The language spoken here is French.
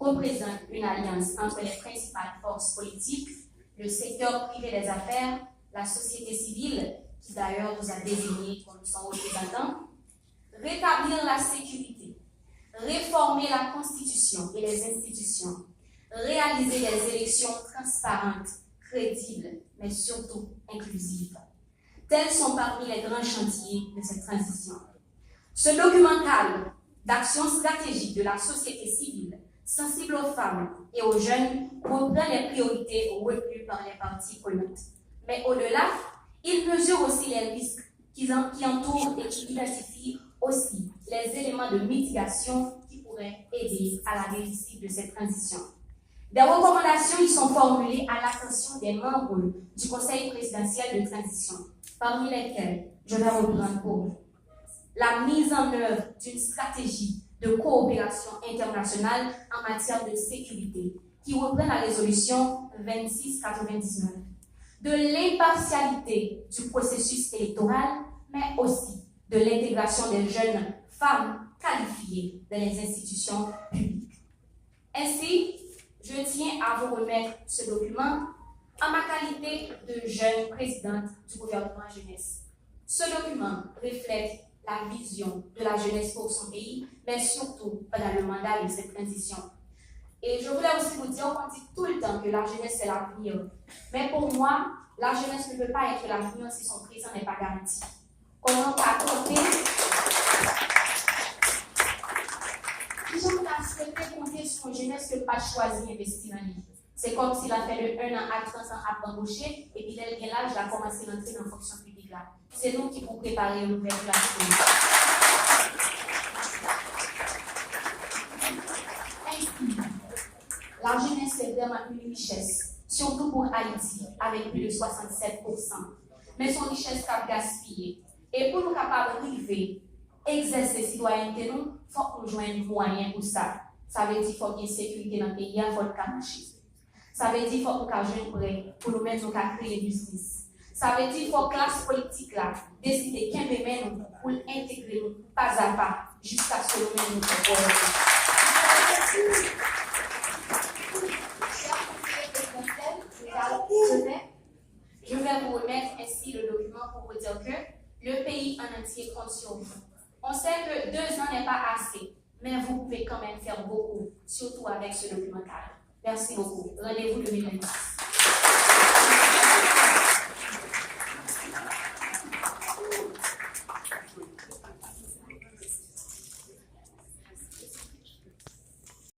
représente une alliance entre les principales forces politiques, le secteur privé des affaires, la société civile, qui d'ailleurs vous a désigné comme son représentant, rétablir la sécurité, réformer la Constitution et les institutions, réaliser des élections transparentes, crédibles, mais surtout inclusives. Tels sont parmi les grands chantiers de cette transition. Ce document cadre d'action stratégique de la société civile, sensible aux femmes et aux jeunes, reprend les priorités retenues par les parties prenantes. Mais au-delà, il mesure aussi les risques qui entourent et qui identifient aussi les éléments de mitigation qui pourraient aider à la réussite de cette transition. Des recommandations y sont formulées à l'attention des membres du Conseil présidentiel de transition, parmi lesquelles je vais reprendre pour vous la mise en œuvre d'une stratégie de coopération internationale en matière de sécurité, qui reprend la résolution 2699, de l'impartialité du processus électoral, mais aussi de l'intégration des jeunes femmes qualifiées dans les institutions publiques. Ainsi, je tiens à vous remettre ce document en ma qualité de jeune présidente du gouvernement jeunesse. Ce document reflète la vision de la jeunesse pour son pays, mais surtout pendant le mandat de cette transition. Et je voulais aussi vous dire qu'on dit tout le temps que la jeunesse c'est l'avenir. Mais pour moi, la jeunesse ne peut pas être l'avenir si son présent n'est pas garanti. Comment pas compter? Si on a souhaité compter sur une jeunesse que pas choisi d'investir dans lui. C'est comme s'il a fait de 1 an à 3 ans à embaucher et puis dès le l'âge, il a commencé à entrer dans la fonction publique là. C'est nous qui pour préparer l'ouverture de la sécurité. Ainsi, la jeunesse c'est vraiment une richesse, surtout pour Haïti, avec plus de 67%. Mais son richesse qu'a gaspillée. Et pour nous capables d'arriver, exercer citoyenneté, il faut que nous joignions moyens pour ça. Ça veut dire qu'il faut qu'il y ait sécurité dans le pays, il faut le cacher. Ça veut dire qu'il faut que nous joignions prêts pour nous mettre à créer business. Ça veut dire qu'il faut que la classe politique là décide qu'un bébé nous pour l'intégrer pas à pas jusqu'à ce que nous nous Je vais vous remettre ainsi le document pour vous dire que le pays en entier compte sur vous. On sait que 2 ans n'est pas assez, mais vous pouvez quand même faire beaucoup, surtout avec ce document cadre. Merci beaucoup. Rendez-vous 2026.